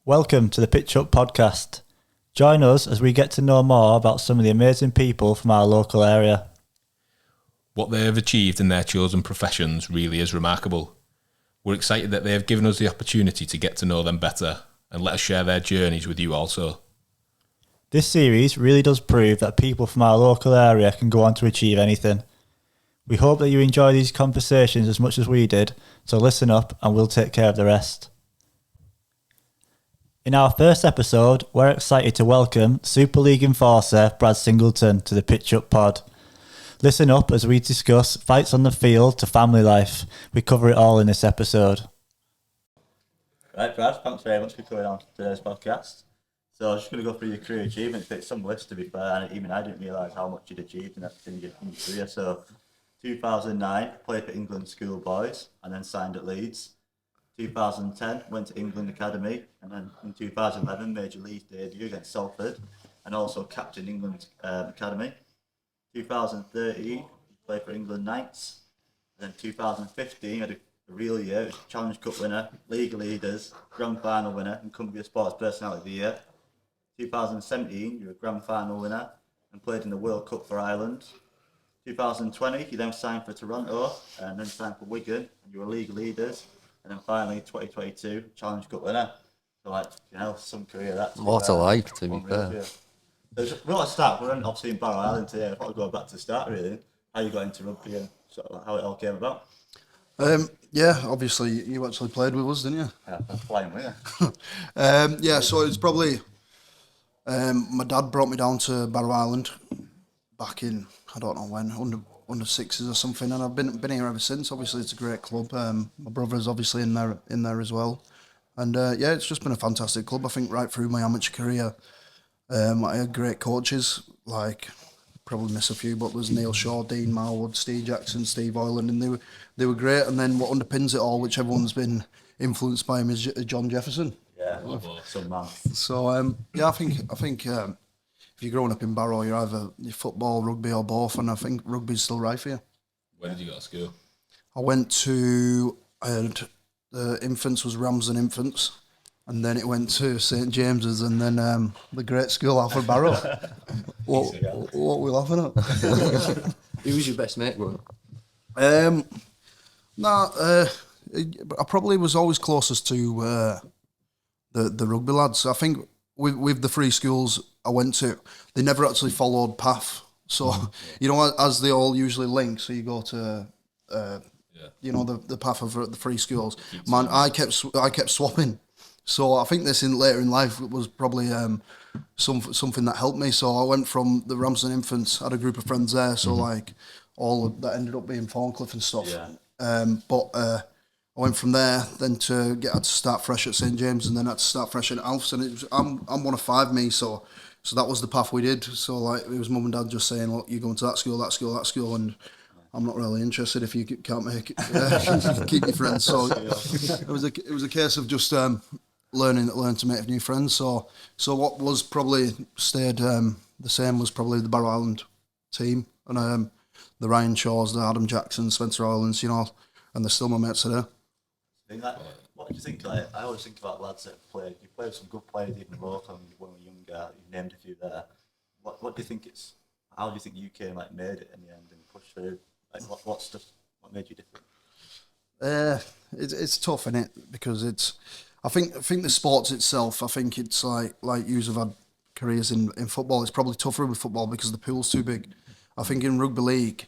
Welcome to the Pitch Up podcast. Join us as we get to know more about some of the amazing people from our local area. What they have achieved in their chosen professions really is remarkable. We're excited that they have given us the opportunity to get to know them better and let us share their journeys with you also. This series really does prove that people from our local area can go on to achieve anything. We hope that you enjoy these conversations as much as we did, so listen up and we'll take care of the rest. In our first episode, we're excited to welcome Super League enforcer Brad Singleton to the Pitch Up pod. Listen up as we discuss fights on the field to family life. We cover it all in this episode. Right, Brad, thanks very much for coming on today's podcast. So I was just going to go through your career achievements. It's some list, to be fair, and even I didn't realise how much you'd achieved in everything in your career. So 2009, played for England schoolboys and then signed at Leeds. 2010, went to England Academy, and then in 2011 made your Leeds debut against Salford and also captained England Academy. 2013, played for England Knights. And then 2015, had a real year, Challenge Cup winner, League Leaders, Grand Final winner, and Cumbria Sports Personality of the Year. 2017, you were a Grand Final winner and played in the World Cup for Ireland. 2020, you then signed for Toronto and then signed for Wigan, and you were League Leaders. And then finally, 2022, Challenge Cup winner. So, some career that. What a life, to be fair. So we want to start. We're obviously in Barrow Island today. I thought I'd go back to the start, really. How you got into rugby and sort of how it all came about. Yeah, obviously you actually played with us, didn't you? Yeah, I'm flying with you. Yeah, so it's probably my dad brought me down to Barrow Island back in I don't know when under sixes or something, and I've been here ever since. Obviously, it's a great club. My brother's obviously in there as well, and yeah, it's just been a fantastic club. I think right through my amateur career, I had great coaches like. Probably miss a few, but there's Neil Shaw, Dean Marwood, Steve Jackson, Steve Oyland, and they were great. And then what underpins it all, which everyone's been influenced by him, is John Jefferson. Yeah, some man. So yeah, I think if you're growing up in Barrow, you're either football, rugby, or both, and I think rugby's still right for you. Where did you go to school? The infants was Ramsden Infants. And then it went to St James's, and then the great school Alfred Barrow. What were we laughing at? Who was your best mate growing up? I probably was always closest to the rugby lads. I think with the three schools I went to, they never actually followed path. So, as they all usually link, so you go to... the path of the three schools. Man, I kept swapping. So I think this later in life was probably something that helped me. So I went from the Ramsden Infants, had a group of friends there. So all of that ended up being Thorncliffe and stuff. Yeah. But I went from there then to had to start fresh at St James, and then had to start fresh at Alf's. And I'm one of five, me. So that was the path we did. So it was mum and dad just saying, look, you're going to that school, and I'm not really interested if you can't make it. Keep your friends. So it was a case of just learning to make new friends. So what was probably stayed the same was probably the Barrow Island team and the Ryan Shaws, the Adam Jacksons, Spencer Islands, and they're still my mates today. What do you think? I always think about lads that have played. You played with some good players even local when we were younger. You've named a few there. What do you think how do you think UK made it in the end and pushed through? What made you different? It's tough, innit? Because I think the sports itself. I think it's like yous have had careers in football. It's probably tougher with football because the pool's too big. I think in rugby league,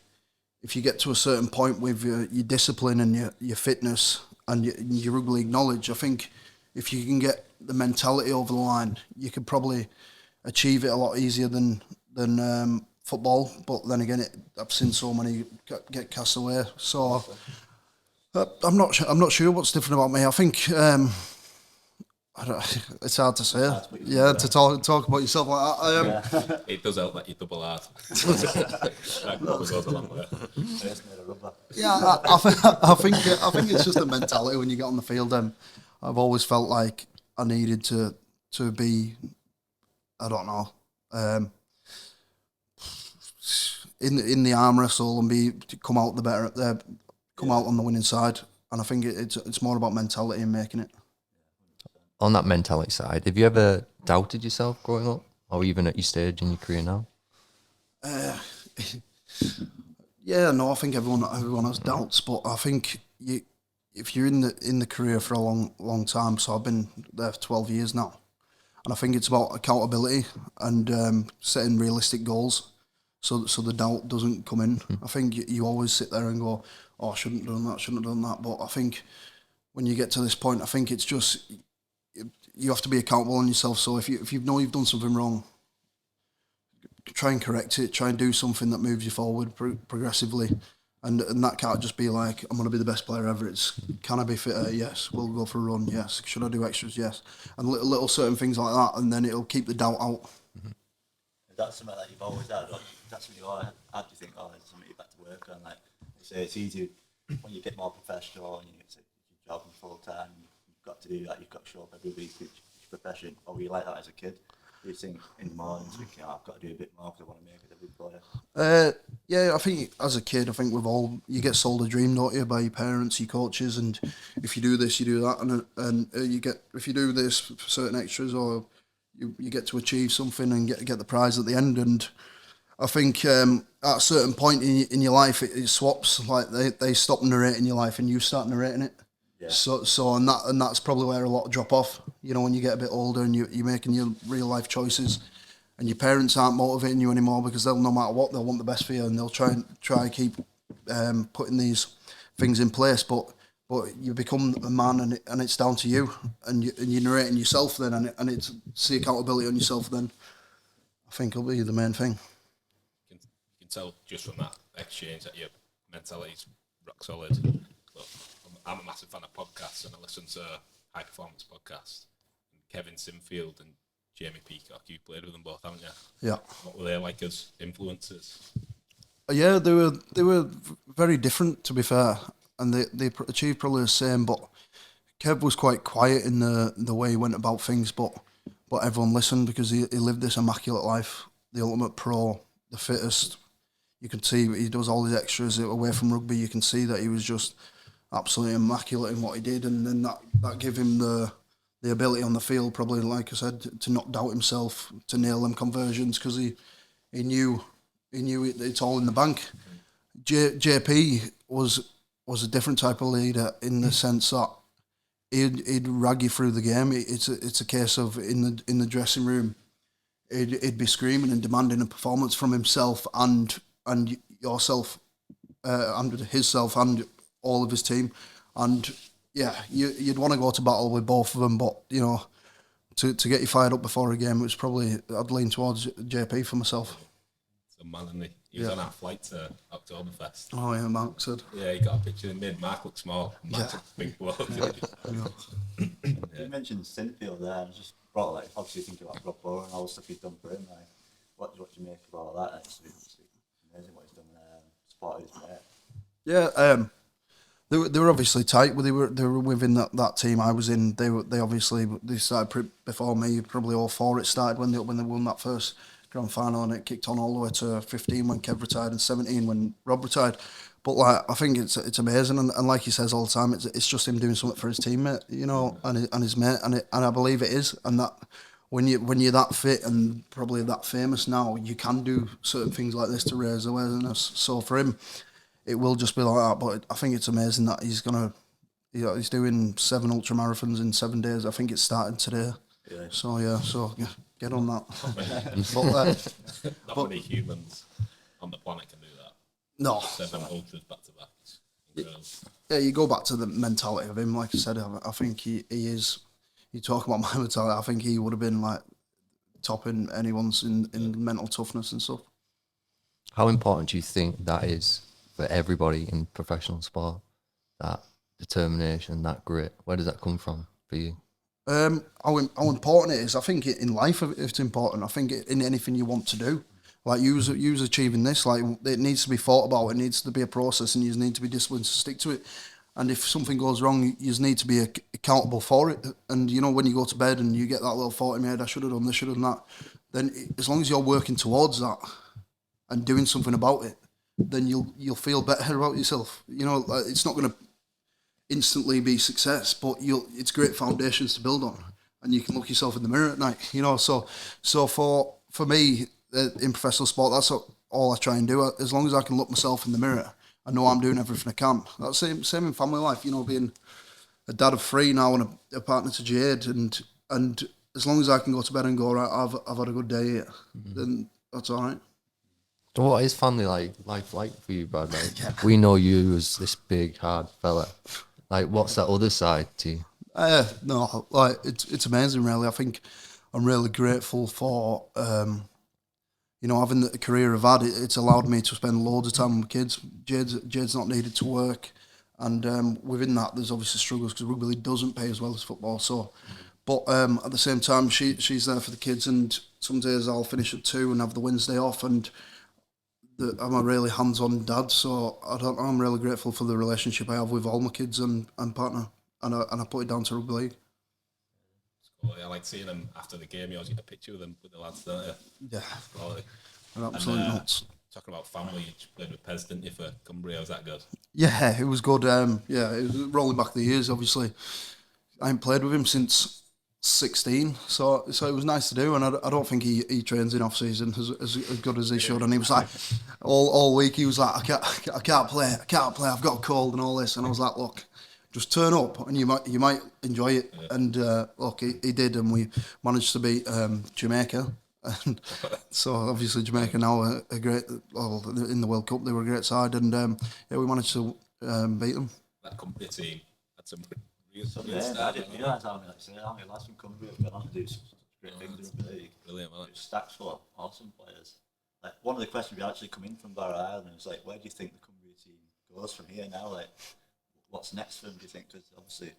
if you get to a certain point with your discipline and your fitness and your rugby league knowledge, I think if you can get the mentality over the line, you could probably achieve it a lot easier than football. But then again, I've seen so many get cast away. So I'm not sure what's different about me. I think it's hard to say. To talk about yourself like that. It does help that you double art. Yeah, I think it's just a mentality when you get on the field. I've always felt like I needed to be, I don't know, in the arm wrestle and come out on the winning side. And I think it's more about mentality and making it. on that mentality side, have you ever doubted yourself growing up, or even at your stage in your career now? Yeah, no, I think everyone has doubts, but I think if you're in the career for a long time, so I've been there for 12 years now, and I think it's about accountability and setting realistic goals, so the doubt doesn't come in. I think you always sit there and go, oh, I shouldn't have done that, but I think when you get to this point, I think it's just you have to be accountable on yourself. So if you know you've done something wrong, try and correct it. Try and do something that moves you forward progressively, and that can't just be like, I'm going to be the best player ever. It's, can I be fitter? Yes. We'll go for a run. Yes. Should I do extras? Yes. And little certain things like that, and then it'll keep the doubt out. Is that something that you've always had? Or that's something you always had? Do you think, oh, it's something you've had to work on? Like, you say it's easy when you get more professional and you get to your job full time. You've got to do that. You've got to show up every week with your profession. Or were you like that as a kid? Do you think in the morning, thinking, oh, I've got to do a bit more because I want to make it a good player? Yeah, I think as a kid, I think you get sold a dream, don't you, by your parents, your coaches, and if you do this, you do that, and you get, if you do this for certain extras, or you get to achieve something and get the prize at the end. And I think at a certain point in your life, it swaps. Like they stop narrating your life and you start narrating it. Yeah. So that's probably where a lot drop off. You know, when you get a bit older and you're making your real life choices, and your parents aren't motivating you anymore because they'll, no matter what, they'll want the best for you, and they'll try keep putting these things in place. But you become a man, and it's down to you, and you're narrating yourself then, and it's the accountability on yourself then. I think will be the main thing. You can tell just from that exchange that your mentality's rock solid. Look, I'm a massive fan of podcasts, and I listen to high performance podcasts. And Kevin Sinfield and Jamie Peacock, you played with them both, haven't you? Yeah. What were they like as influences? Yeah, they were very different, to be fair, and they achieved probably the same. But Kev was quite quiet in the way he went about things, but everyone listened because he lived this immaculate life, the ultimate pro, the fittest. You can see he does all his extras away from rugby. You can see that he was just absolutely immaculate in what he did, and then that gave him the ability on the field, probably, like I said, to not doubt himself, to nail them conversions, because he knew it's all in the bank. JP was a different type of leader in the sense that he'd rag you through the game. It's a case of in the dressing room, he'd be screaming and demanding a performance from himself and yourself, and himself and all of his team, and yeah, you'd want to go to battle with both of them, but you know, to get you fired up before a game, it was probably, I'd lean towards JP for myself. It's a man, isn't he? He was on our flight to Oktoberfest. Oh yeah, Mark said. Yeah, he got a picture in mid. Mark looked small. Mark's a big bloke. You mentioned Sinfield there, and I just brought, like, obviously thinking about Rob Bower and all the stuff he's done for him. Like, what do you make of all that? It's amazing what he's done there, supported his mate. Yeah, they were obviously tight. They were within that team I was in. They started before me. Probably all four it started when they won that first grand final, and it kicked on all the way to 15 when Kev retired and 17 when Rob retired. But like, I think it's amazing, and like he says all the time, it's just him doing something for his teammate, you know, and his mate, and I believe it is, and that when you're that fit and probably that famous now, you can do certain things like this to raise awareness. So for him, it will just be like that. But I think it's amazing that he's he's doing 7 ultra marathons in 7 days. I think it's starting today. Yeah. So get on that. Not many humans on the planet can do that. No. 7 ultras back to back. Incredible. Yeah, you go back to the mentality of him. Like I said, I think he is. You talk about my mentality. I think he would have been like topping anyone's in mental toughness and stuff. How important do you think that is for everybody in professional sport? That determination, that grit. Where does that come from for you? How important it is. I think in life it's important. I think in anything you want to do, like you achieving this, like it needs to be thought about. It needs to be a process, and you need to be disciplined to stick to it. And if something goes wrong, you need to be accountable for it. And you know, when you go to bed and you get that little thought in your head, I should have done this, should have done that. Then as long as you're working towards that and doing something about it, then you'll feel better about yourself. You know, like, it's not going to instantly be success, but it's great foundations to build on. and you can look yourself in the mirror at night. So for me in professional sport, that's all I try and do. As long as I can look myself in the mirror, I know I'm doing everything I can. That's same in family life. Being a dad of 3 now and a partner to Jade, and as long as I can go to bed and go, right, I've had a good day here, then that's all right. So what is family life like for you, Brad? We know you as this big, hard fella. What's that other side to you? No, it's amazing, really. I think I'm really grateful for, having the career I've had. It's allowed me to spend loads of time with kids. Jade's not needed to work. And within that, there's obviously struggles because rugby league doesn't pay as well as football. So, but at the same time, she's there for the kids. And some days I'll finish at 2 and have the Wednesday off. And I'm a really hands-on dad. So I'm really grateful for the relationship I have with all my kids and partner. And I put it down to rugby league. Cool. I like seeing them after the game. You always get a picture of them with the lads, don't you? Yeah. Quality. They're absolutely nuts. Talking about family, you played with Pez, didn't you, for Cumbria? Was that good? Yeah, it was good. It was rolling back the years, obviously. I ain't played with him since 16, so it was nice to do, and I don't think he trains in off-season as good as he should, and he was like, all week he was like, I can't play, I've got a cold and all this, and I was like, look, just turn up and you might enjoy it. Yeah. And look, he did, and we managed to beat Jamaica. And so obviously Jamaica now a great, in the World Cup they were a great side, and we managed to beat them. That Cumbria team had some real I didn't realise how many lads from Cumbria have gone on to do such great things in the league. Brilliant, man. Stacks full of awesome players. Like, one of the questions we actually come in from Barrow Island was like, where do you think the Cumbria team goes from here now? Like, what's next for them, do you think? Because obviously they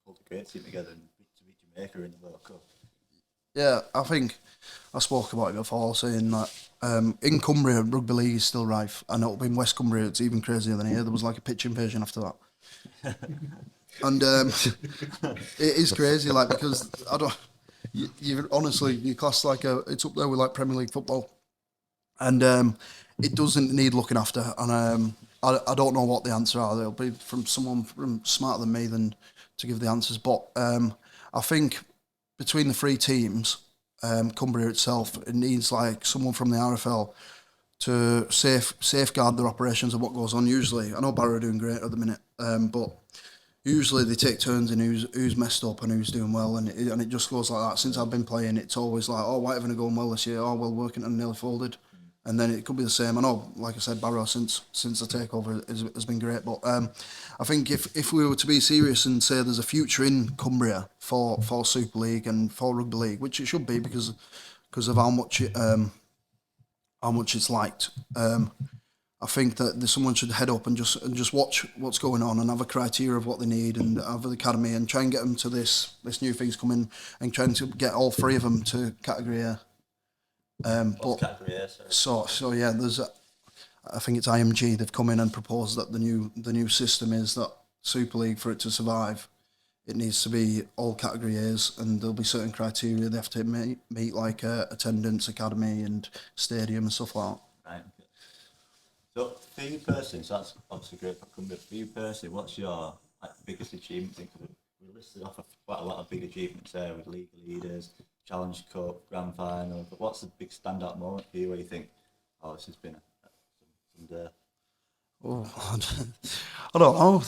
pulled a great team together and to beat Jamaica in the World Cup. Yeah, I think I spoke about it before, saying that in Cumbria, rugby league is still rife, and up in West Cumbria, it's even crazier than here. There was like a pitch invasion after that, and it is crazy, like, because I don't. You honestly, you class like it's up there with like Premier League football, and it doesn't need looking after, and I don't know what the answer are. They'll be from someone smarter than me than to give the answers, but I think. Between the 3 teams, Cumbria itself, it needs like someone from the RFL to safeguard their operations and what goes on. Usually, I know Barrow are doing great at the minute, but usually they take turns in who's messed up and who's doing well, and it just goes like that. Since I've been playing, it's always like, oh, White haven't going well this year. Oh, well, working and nearly folded, and then it could be the same. I know, like I said, Barrow since the takeover has been great, but I think if we were to be serious and say there's a future in Cumbria for Super League and for rugby league, which it should be because of how much it's liked, I think that someone should head up and just watch what's going on and have a criteria of what they need and have an academy and try and get them to this new thing's coming and trying to get all 3 of them to category A. So yeah, there's I think it's IMG. They've come in and proposed that the new system is that Super League, for it to survive, it needs to be all category A's, and there'll be certain criteria they have to meet like attendance, academy, and stadium and stuff like that. Right. So for you personally, so that's obviously great for Cumbria. For you personally, what's your biggest achievement? We listed off quite a lot of big achievements there with league leaders, Challenge Cup, Grand Final. But what's the big standout moment for you where you think, oh, this has been some day? Oh, I don't know.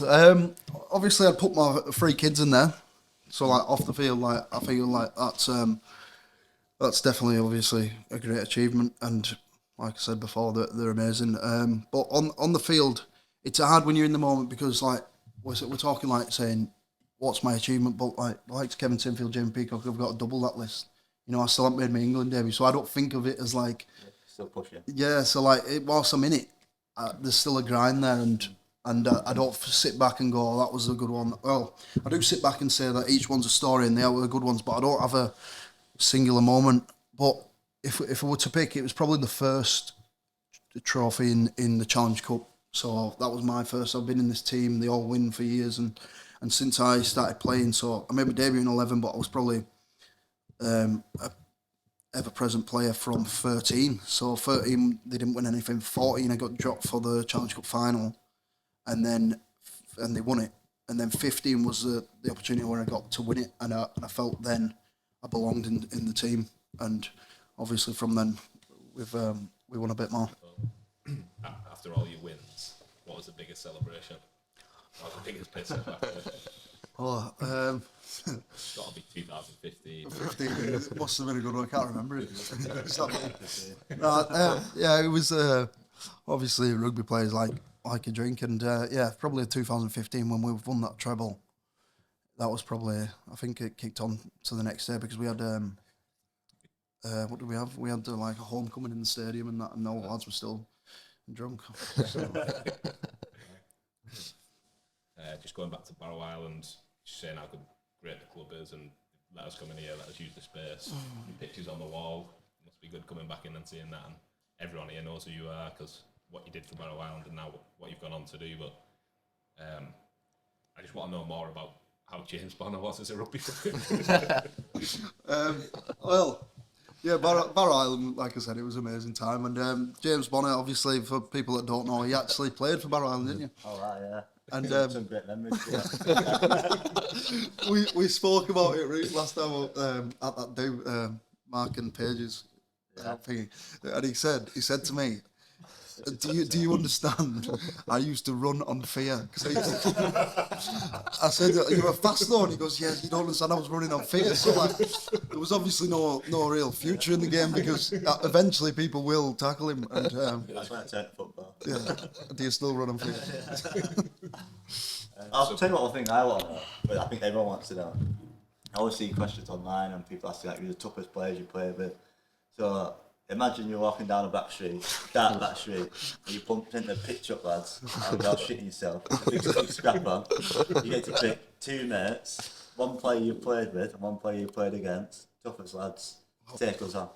Obviously, I'd put my 3 kids in there. So, like, off the field, like, I feel like that's definitely, obviously, a great achievement. And like I said before, they're amazing. But on the field, it's hard when you're in the moment because, like, we're talking like saying, what's my achievement? But like Kevin Sinfield, Jamie Peacock, I've got to double that list. I still haven't made my England debut, so I don't think of it as like... Still pushing. Yeah, so like, whilst I'm in it, there's still a grind there, and I don't sit back and go, oh, that was a good one. Well, I do sit back and say that each one's a story and they are the good ones, but I don't have a singular moment. But if I were to pick, it was probably the first trophy in the Challenge Cup. So that was my first. I've been in this team, they all win for years, and since I started playing, so I made my debut in 11, but I was probably a ever-present player from 13. So 13, they didn't win anything. 14, I got dropped for the Challenge Cup final, and they won it. and then 15 was the opportunity where I got to win it, and I felt then I belonged in the team, and obviously from then we won a bit more. After all your wins, what was the biggest celebration? What was the biggest piss up after? Oh, It's got to be 2015. 15, it must have been a good one. I can't remember it. It's not me. Yeah, it was obviously rugby players like a drink, and yeah, probably 2015 when we won that treble. That was probably, I think it kicked on to the next day because we had what did we have? We had like a homecoming in the stadium and that, and all the lads were still drunk. Just going back to Barrow Island, saying how great the club is and let us come in here, let us use the space. Pictures on the wall. It must be good coming back in and seeing that, and everyone here knows who you are because what you did for Barrow Island and now what you've gone on to do. But I just want to know more about how James Bonner was as a rugby player. Well, yeah, Barrow Island, like I said, it was an amazing time. And James Bonner, obviously, for people that don't know, he actually played for Barrow Island, didn't you? All right, yeah. And Some great memories. Yeah. we spoke about it last time at that do Mark and Page's thing, and he said to me, "Do you understand? I used to run on fear." I said, "You were fast though," and he goes, "Yeah, you don't understand. I was running on fear." So like, there was obviously no real future in the game because eventually people will tackle him. And That's when I turned football. yeah, do you still run on fear? I'll tell you what I think I want to know, but I think everyone wants to know. I always see questions online and people asking like, who's the toughest players you played with. So imagine you're walking down a back street, and you bump into pitch up lads, and you're shitting yourself. A big scrap on. You get to pick two mates, one player you played with and one player you played against. Toughest lads. Take us on.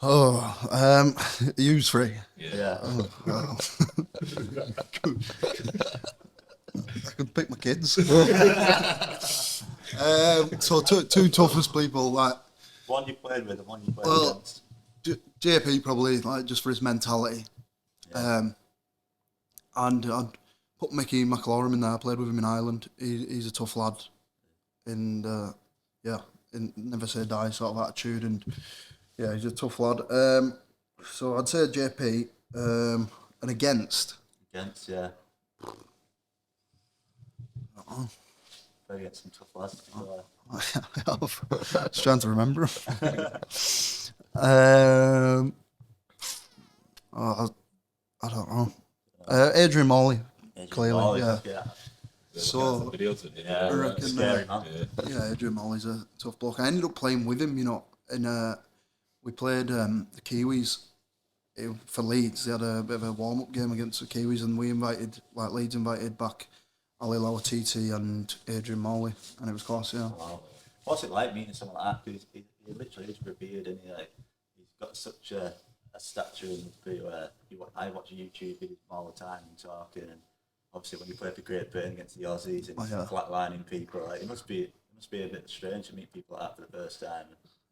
Oh, use free. Yeah. Oh, well. I could pick my kids. So two toughest people, like One you played with and one you played against. JP probably, like, just for his mentality. Yeah. And I'd put Mickey McLaurin in there. I played with him in Ireland. He's a tough lad. And never say die sort of attitude. And yeah, he's a tough lad. So I'd say JP. And against. Against, yeah. Play against some tough lads. I was trying to remember. I don't know. Adrian Morley, clearly, yeah. So, I reckon, scary man. yeah, Adrian Morley's a tough bloke. I ended up playing with him, and we played the Kiwis for Leeds. They had a bit of a warm-up game against the Kiwis, and Leeds invited back Ali Lawatiti and Adrian Morley, and it was class, yeah. Wow. What's it like meeting someone like that? Because he literally is revered, and he's got such a stature in the where I watch YouTube videos all the time and talking, and obviously when you play for Great Britain against the Aussies and flatlining people, like, it must be a bit strange to meet people like that for the first time.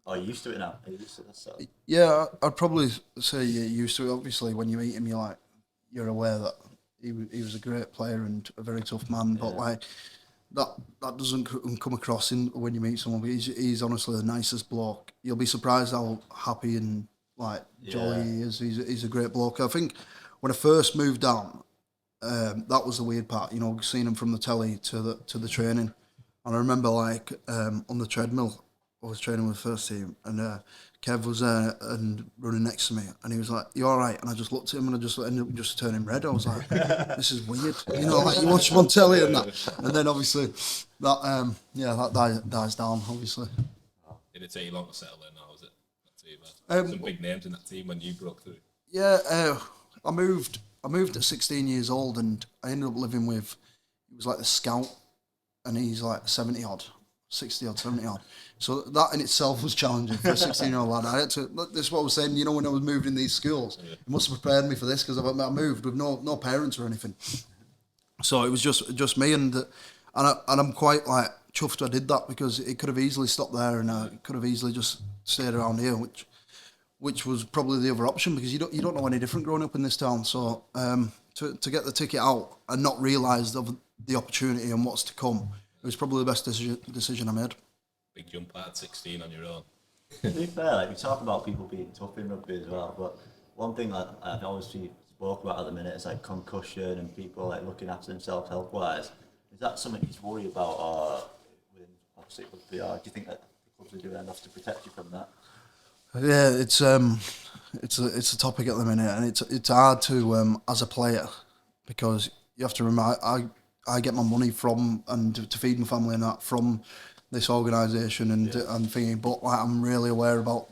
Oh, you're used to it now? Are you used to this? So? Yeah, I'd probably say you're used to it. Obviously, when you meet him, you're aware that he was a great player and a very tough man, but like that doesn't come across when you meet someone. But he's honestly the nicest bloke. You'll be surprised how happy and like jolly he is. He's a great bloke. I think when I first moved down, that was the weird part. Seeing him from the telly to the training, and I remember on the treadmill, I was training with the first team, and Kev was there and running next to me, and he was like, "You all right?" And I just looked at him, and I just ended up just turning red. I was like, "This is weird," like you watch him on telly and that, and then obviously that dies down, obviously. Did it take you long to settle in, or was it not too bad? Some big names in that team when you broke through. Yeah, I moved at 16 years old, and I ended up living with. He was like the scout, and he's like 70 odd. 60 odd, 70 odd. So that in itself was challenging for a 16-year-old lad. I had to. This is what I was saying. When I was moving in these schools, it must have prepared me for this because I moved with no parents or anything. So it was just me, and I'm quite like chuffed I did that because it could have easily stopped there, and I could have easily just stayed around here, which was probably the other option because you don't know any different growing up in this town. So to get the ticket out and not realise of the opportunity and what's to come, it was probably the best decision I made. Big jump at 16 on your own. To be fair, like, we talk about people being tough in rugby as well, but one thing that I've always spoke about at the minute is like concussion and people like looking after themselves health wise. Is that something you worry about, or obviously rugby, or do you think that the clubs are doing enough to protect you from that? Yeah, it's a topic at the minute, and it's hard to as a player, because you have to remember I get my money from and to feed my family and that from this organisation and thinking, but like, I'm really aware about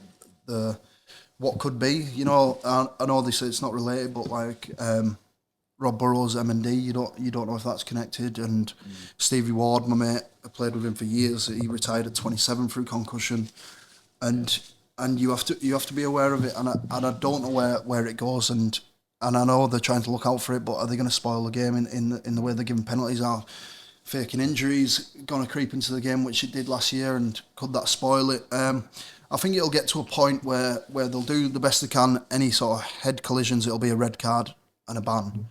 what could be. You know, I know they say it's not related, but like Rob Burrows, M&D, you don't know if that's connected. And Stevie Ward, my mate, I played with him for years. He retired at 27 through concussion, and you have to be aware of it. And I don't know where it goes. And I know they're trying to look out for it, but are they going to spoil the game in the way they're giving penalties? Are faking injuries going to creep into the game, which it did last year, and could that spoil it? I think it'll get to a point where they'll do the best they can. Any sort of head collisions, it'll be a red card and a ban.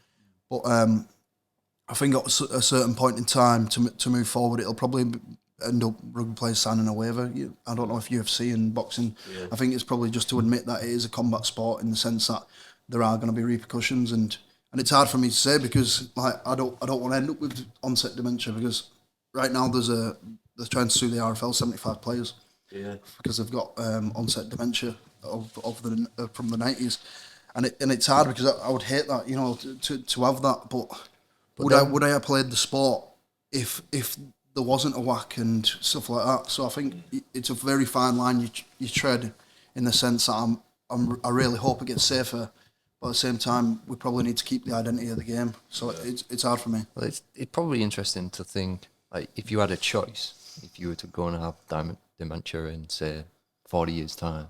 But I think at a certain point in time to move forward, it'll probably end up rugby players signing a waiver. I don't know if UFC and boxing. Yeah. I think it's probably just to admit that it is a combat sport in the sense that there are going to be repercussions, and it's hard for me to say because like I don't want to end up with onset dementia, because right now they're trying to sue the RFL 75 players because they've got onset dementia from the 90s, and it's hard because I would hate that, you know, to have that, but would I have played the sport if there wasn't a whack and stuff like that? So I think it's a very fine line you tread, in the sense that I really hope it gets safer. But at the same time, we probably need to keep the identity of the game. So it's hard for me. Well, it's probably interesting to think, like, if you had a choice, if you were to go and have dementia in, say, 40 years' time,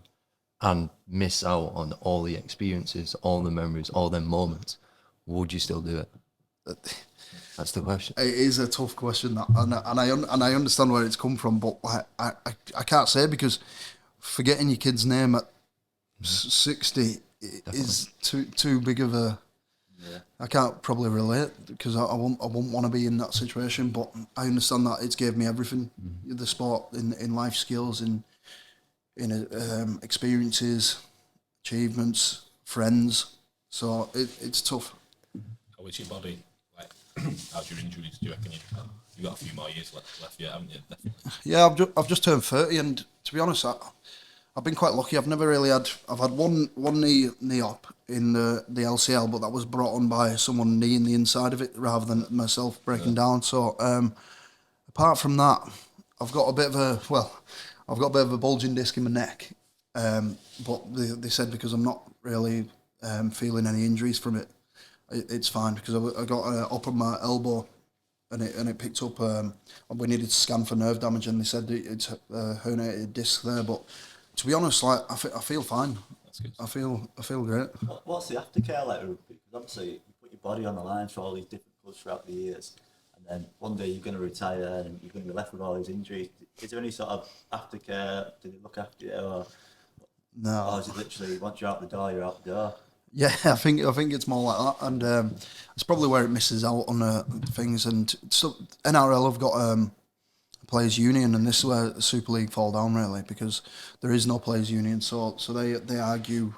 and miss out on all the experiences, all the memories, all them moments, would you still do it? That's the question. It is a tough question, that, and I understand where it's come from, but I can't say, because forgetting your kid's name at 60... Definitely. Is too big of a. Yeah. I can't probably relate, because I won't want to be in that situation. But I understand that it's gave me everything, the sport, in life skills, in experiences, achievements, friends. So it's tough. How is your body? Like, how's your injuries? Do you reckon you've got a few more years left yet, haven't you? Definitely. Yeah, I've just turned 30, and to be honest, I've been quite lucky. I've never really had. I've had one knee op in the LCL, but that was brought on by someone kneeing the inside of it rather than myself breaking down. So apart from that, I've got a bit of a bulging disc in my neck. But they said because I'm not really feeling any injuries from it, it's fine, because I got up on my elbow, and it picked up. We needed to scan for nerve damage, and they said it's a herniated disc there, but. To be honest, like I feel fine. That's good. I feel great. What's the aftercare like, rugby? Because obviously you put your body on the line for all these different clubs throughout the years, and then one day you're going to retire and you're going to be left with all these injuries. Is there any sort of aftercare? Do they look after you, or no? Or is it literally once you're out the door, you're out the door? Yeah, I think it's more like that, and it's probably where it misses out on things. And so NRL have got players union, and this is where the Super League fall down, really, because there is no players union. So they argue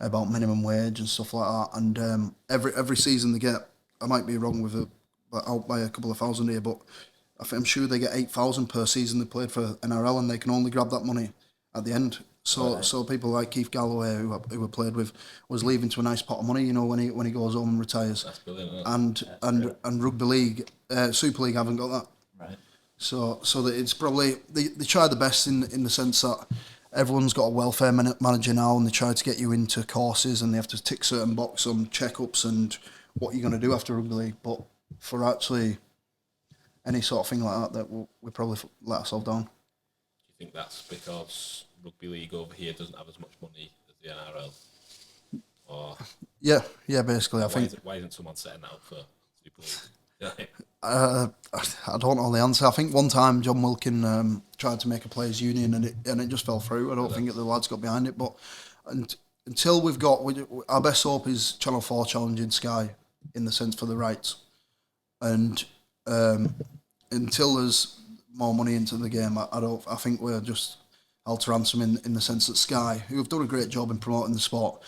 about minimum wage and stuff like that, and every season they get, I might be wrong with it, out by a couple of thousand here, but I'm sure they get 8,000 per season they played for NRL, and they can only grab that money at the end. So people like Keith Galloway, who I played with, was leaving to a nice pot of money, you know, when he goes home and retires. That's brilliant. And rugby league, Super League haven't got that. Right. So that it's probably they try the best in the sense that everyone's got a welfare manager now, and they try to get you into courses, and they have to tick certain boxes on checkups and what you're going to do after rugby league. But for actually any sort of thing like that we probably let ourselves down. Do you think that's because rugby league over here doesn't have as much money as the NRL? Or yeah, basically. Why isn't someone setting that up for Super League? I don't know the answer. I think one time John Wilkin tried to make a players' union, and it just fell through. I don't think the lads got behind it. But until we've got our best hope is Channel 4 challenging Sky in the sense for the rights. And until there's more money into the game, I think we're just held to ransom in the sense that Sky, who have done a great job in promoting the sport,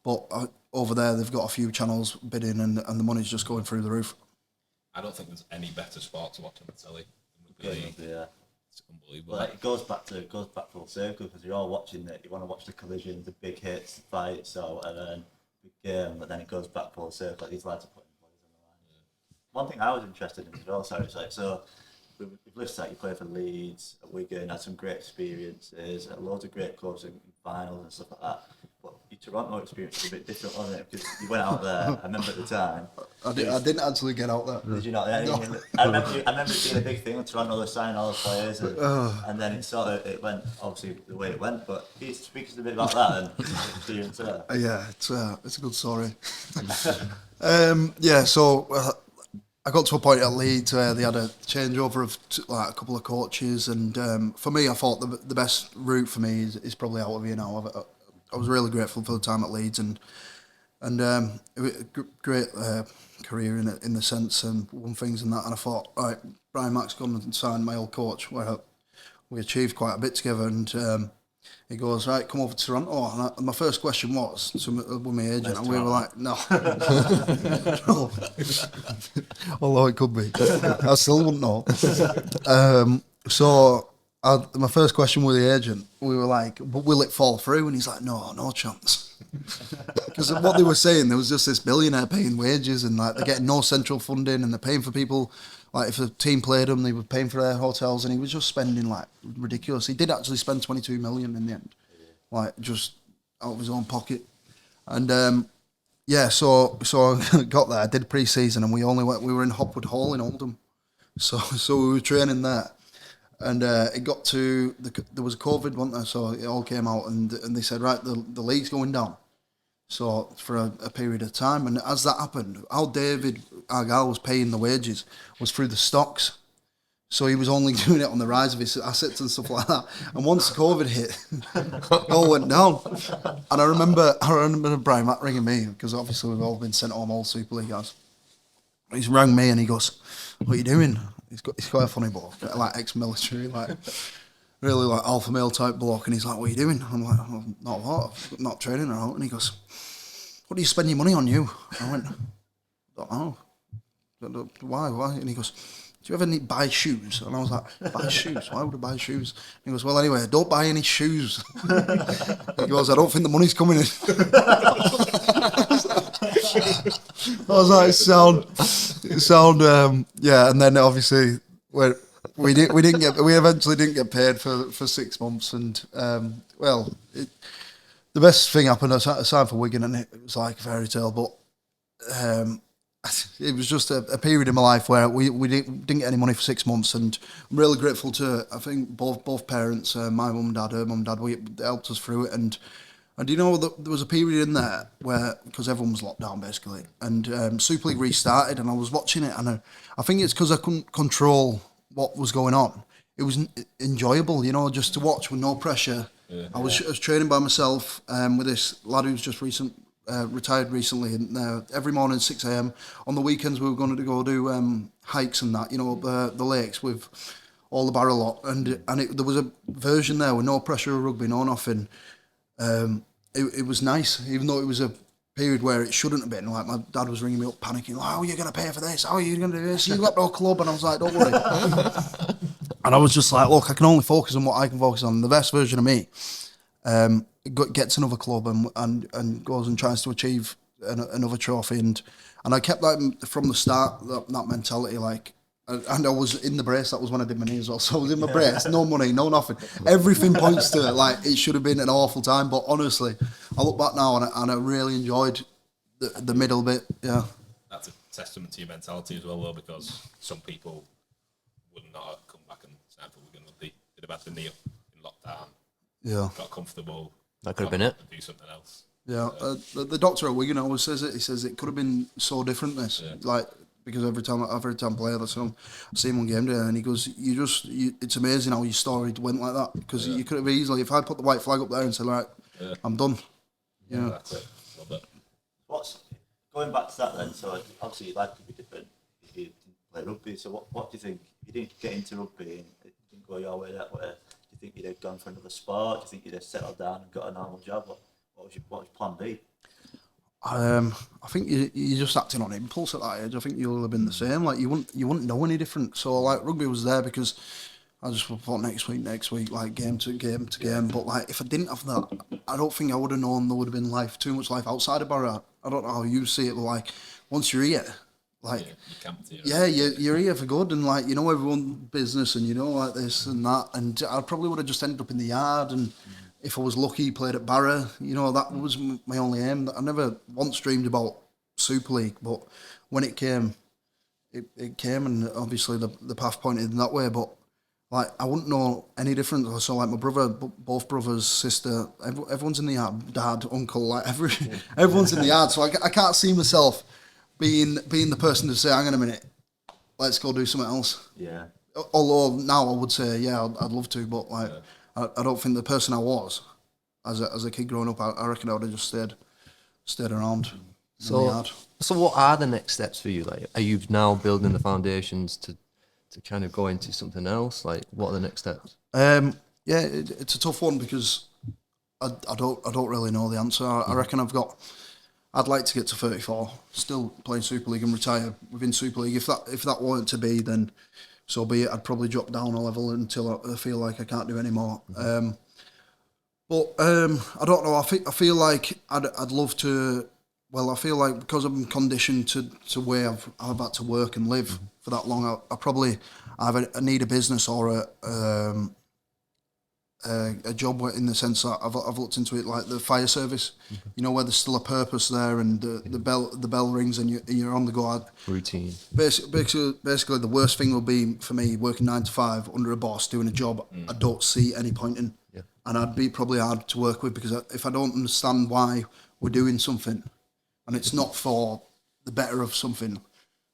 but over there they've got a few channels bidding, and the money's just going through the roof. I don't think there's any better sport to watch on the telly than rugby league. Yeah. It's unbelievable. Well, it goes back full circle because you're all watching it. You want to watch the collisions, the big hits, the fights, and then big game. But then it goes back full circle. Like these lads are putting players on the line. Yeah. One thing I was interested in as well. Sorry, so we've listed that you play for Leeds, at Wigan, had some great experiences, loads of great clubs in finals and stuff like that. But your Toronto experience was a bit different, wasn't it? Because you went out there. I remember at the time. I didn't actually get out there. Did you not? Yeah, no. I remember it being a big thing. Toronto was signing all the players, and then it went obviously the way it went. But can you speak a bit about that and experience there? Yeah, it's a good story. So I got to a point at Leeds where they had a changeover of a couple of coaches, and for me, I thought the best route for me is probably out of here now. I was really grateful for the time at Leeds, and it was a great career in the sense, and won things and that. And I thought, all right, Brian Mack's gone and signed my old coach, where we achieved quite a bit together, and he goes, right, come over to Toronto. And my first question was with my agent, and we were like, no. No. Although it could be. I still wouldn't know. My first question with the agent, we were like, but will it fall through? And he's like, no chance. Because what they were saying, there was just this billionaire paying wages, and like they're getting no central funding, and they're paying for people. Like if a team played them, they were paying for their hotels, and he was just spending like ridiculous. He did actually spend 22 million in the end, like just out of his own pocket. And so I got there. I did pre-season, and we were in Hopwood Hall in Oldham, so we were training there. And it got to there was COVID, wasn't there? So it all came out, and they said, right, the league's going down. So for a period of time, and as that happened, how David Argyle was paying the wages was through the stocks. So he was only doing it on the rise of his assets and stuff like that. And once COVID hit, it all went down. And I remember Brian Mack ringing me, because obviously we've all been sent home, all Super League guys. He's rang me and he goes, "What are you doing?" He's quite a funny bloke, like ex-military, like really like alpha male type bloke. And he's like, "What are you doing?" I'm like, "Oh, not a lot, not training or out." And he goes, "What do you spend your money on, you?" I went, "I don't know. Why? And he goes, "Do you ever need buy shoes?" And I was like, "Buy shoes? Why would I buy shoes?" And he goes, "Well, anyway, don't buy any shoes." He goes, "I don't think the money's coming in." I was like, sound, yeah. And then obviously we eventually didn't get paid for 6 months, and the best thing happened aside for Wigan, and it was like a fairy tale, but it was just a period in my life where we didn't get any money for 6 months, and I'm really grateful to, I think, both parents, my mum and dad, her mum and dad, they helped us through it, and you know, there was a period in there where, because everyone was locked down basically, and Super League restarted, and I was watching it, and I think it's because I couldn't control what was going on. It was enjoyable, you know, just to watch with no pressure. Yeah. I was training by myself with this lad who's just retired recently, and every morning 6 a.m. On the weekends we were going to go do hikes and that, you know, the lakes with all the barrel lot, and there was a version there with no pressure of rugby, no nothing. It was nice, even though it was a period where it shouldn't have been. Like my dad was ringing me up, panicking, like, "How are you going to pay for this? How are you going to do this? You've got no club." And I was like, "Don't worry." And I was just like, "Look, I can only focus on what I can focus on." The best version of me gets another club and goes and tries to achieve another trophy. And I kept that from the start, that mentality, like. And I was in the brace. That was when I did my knee as well. So I was in my brace, no money, no nothing. Everything points to like it should have been an awful time. But honestly, I look back now and I really enjoyed the middle bit. Yeah, that's a testament to your mentality as well, though, because some people would not have come back and signed for Wigan. They'd have had the knee up in lockdown. Yeah, got comfortable. That could have been it. Do something else. Yeah, the doctor at Wigan always says it. He says it could have been so different. This like. Because every time I play, I see him on game day, and he goes, it's amazing how your story went like that. Because you could have easily, if I put the white flag up there and said, "Right, I'm done," Yeah, that's it. Love it. Going back to that then, so obviously your life could be different if you didn't play rugby. So what do you think? If you didn't get into rugby and it didn't go your way that way, do you think you'd have gone for another sport? Do you think you'd have settled down and got a normal job? What was your plan B? I think you're just acting on impulse at that age. I think you'll have been the same. Like you wouldn't know any different. So like rugby was there because I just thought next week, like game to game to game. But like if I didn't have that, I don't think I would have known there would have been too much life outside of Barrow. I don't know how you see it, but like once you're here, like you're here for good, and like you know everyone's business, and you know like this and that, and I probably would have just ended up in the yard and. If I was lucky, played at Barrow, you know, that was my only aim. I never once dreamed about Super League, but when it came, it came, and obviously the path pointed in that way. But like, I wouldn't know any different. So like my brother, both brothers, sister, everyone's in the yard, dad, uncle, like everyone's in the yard. So I can't see myself being the person to say, hang on a minute, let's go do something else. Yeah. Although now I would say, yeah, I'd love to, but like. Yeah. I don't think the person I was as a kid growing up, I reckon I would have just stayed around. So what are the next steps for you? Like, are you now building the foundations to kind of go into something else? Like, what are the next steps? Yeah, it's a tough one because I don't really know the answer. I reckon I'd like to get to 34, still playing Super League and retire within Super League. If that weren't to be, then. So be it, I'd probably drop down a level until I feel like I can't do any more. But I don't know. I feel like I'd love to. Well, I feel like because I'm conditioned to where I've had to work and live for that long, I need a business or a job in the sense that I've looked into it, like the fire service, you know, where there's still a purpose there, and the bell rings and you're on the go. Routine. Basically, the worst thing would be for me working 9 to 5 under a boss doing a job I don't see any point in, and I'd be probably hard to work with because if I don't understand why we're doing something, and it's not for the better of something,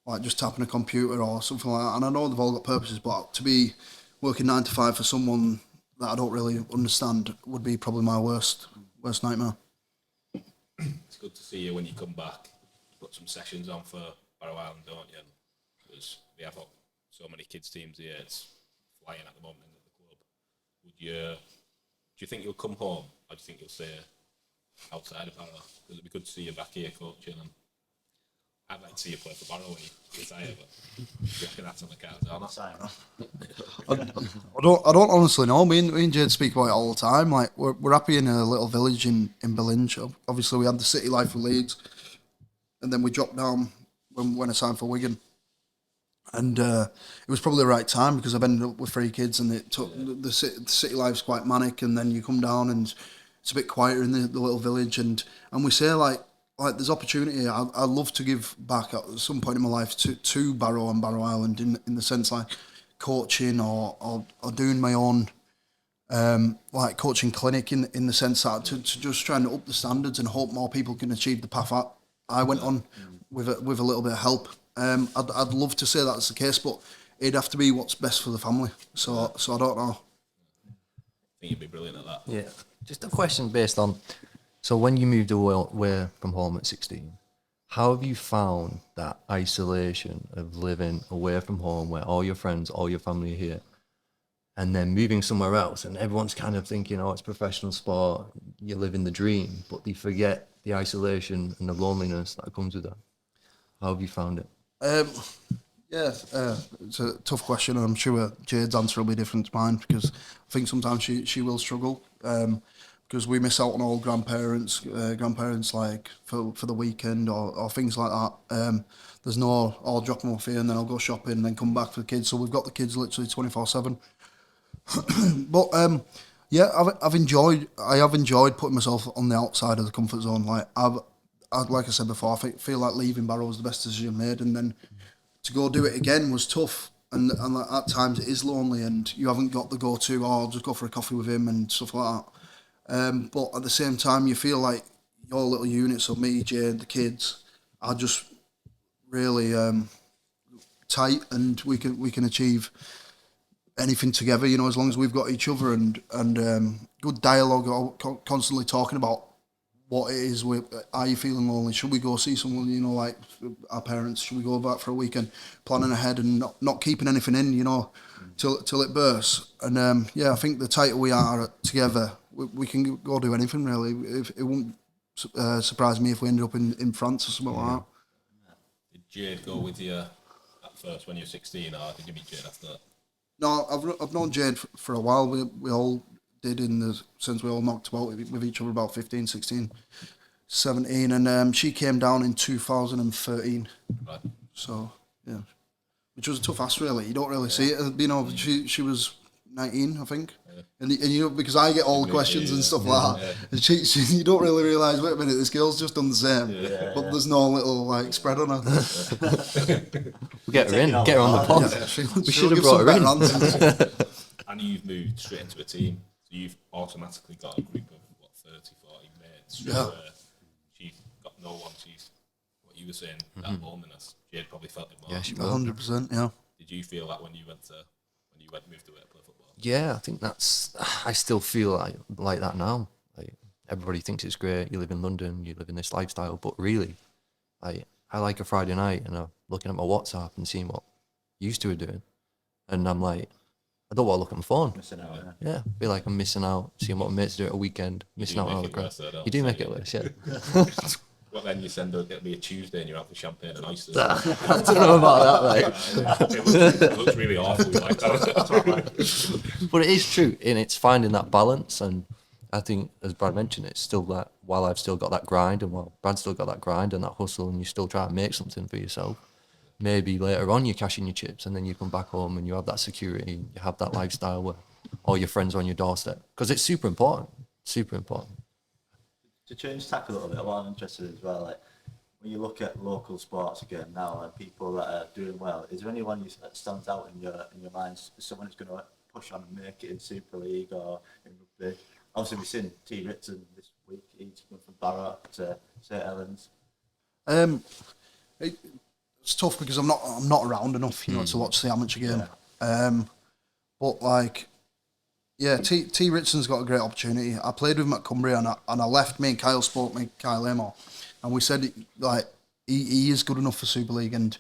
like just tapping a computer or something like that. And I know they've all got purposes, but to be working 9 to 5 for someone that I don't really understand would be probably my worst nightmare. It's good to see you when you come back. You put some sessions on for Barrow Island, don't you? Because we have so many kids teams here. It's flying at the moment at the club. Do you think you'll come home, or do you think you'll stay outside of Barrow? Because it'd be good to see you back here coaching. And I'd like to see you play for Barrow when you retire, but you reckon that's on the cards, aren't I don't honestly know. Me and Jade speak about it all the time. Like we're happy in a little village in Billinge. Obviously, we had the city life with Leeds, and then we dropped down when I signed for Wigan. And it was probably the right time because I've ended up with 3 kids, and it took the city life's quite manic, and then you come down and it's a bit quieter in the little village, and we say like there's opportunity. I'd love to give back at some point in my life to Barrow and Barrow Island in the sense like coaching or doing my own like coaching clinic in the sense that to just trying to up the standards and hope more people can achieve the path I went on with a little bit of help. I'd love to say that's the case, but it'd have to be what's best for the family. So I don't know. I think you'd be brilliant at that. Yeah. Just a question based on, so when you moved away from home at 16, how have you found that isolation of living away from home where all your friends, all your family are here, and then moving somewhere else and everyone's kind of thinking, oh, it's professional sport, you're living the dream, but they forget the isolation and the loneliness that comes with that? How have you found it? It's a tough question, and I'm sure Jade's answer will be different to mine because I think sometimes she will struggle because we miss out on all grandparents like for the weekend or things like that. There's no, I'll drop them off here and then I'll go shopping and then come back for the kids. So we've got the kids literally 24/7. But I have enjoyed putting myself on the outside of the comfort zone. Like like I said before, I feel like leaving Barrow was the best decision made, and then to go do it again was tough, and at times it is lonely, and you haven't got the go-to, I'll just go for a coffee with him and stuff like that. But at the same time, you feel like your little unit, so me, Jade, the kids, are just really tight, and we can achieve anything together, you know, as long as we've got each other and good dialogue, constantly talking about what it is. Are you feeling lonely? Should we go see someone? You know, like our parents. Should we go back for a weekend? Planning ahead and not keeping anything in. You know, till it bursts. And I think the tighter we are together, we can go do anything really. It won't surprise me if we ended up in France or something like that. Did Jade go with you at first when you were 16, or did you meet Jade after that? No, I've known Jade for a while. We all did since we all knocked about with each other about 15, 16, 17, and she came down in 2013. Right. So yeah, which was a tough ask really. You don't really see it. You know, she was 19, I think. Yeah. And you know, because I get all the questions and stuff like that. And she you don't really realise, wait a minute, this girl's just done the same. But there's no little like spread on her. We get her in, get her on the pod. We should have brought her in. And you've moved straight into a team, so you've automatically got a group of 30, 40 mates. She's got no one. She's what you were saying, that loneliness. Jade probably felt it more. Yeah, she 100%. Yeah. Did you feel that when you moved away to play football? Yeah, I think I still feel like that now. Like, everybody thinks it's great. You live in London, you live in this lifestyle, but really, I like a Friday night and I'm looking at my WhatsApp and seeing what used to be doing, and I'm like, I don't want to look at my phone. Missing out, yeah. I feel like I'm missing out, seeing what my mates do at a weekend, missing out on all the crap. You do make it worse, yeah. Well, then you send it'll be a Tuesday and you're out for champagne and oysters. I don't know about that, like. It looks really awful like that. But it is true, and it's finding that balance. And I think, as Brad mentioned, it's still that while I've still got that grind, and while Brad's still got that grind and that hustle, and you still try to make something for yourself. Maybe later on you cash in your chips, and then you come back home and you have that security, and you have that lifestyle where all your friends are on your doorstep, because it's super important. Super important. To change tack a little bit, what I'm interested in as well, like when you look at local sports again now and people that are doing well, is there anyone that stands out in your mind, someone who's going to push on and make it in Super League or in rugby? Obviously, we've seen T. Ritson this week. He's gone from Barrow to St Helens. It's tough because I'm not around enough, you know, to watch the amateur game. But like, yeah, T. Ritson's got a great opportunity. I played with him at Cumbria, and I left. Me and Kyle spoke, me and Kyle Amor, and we said like he is good enough for Super League, and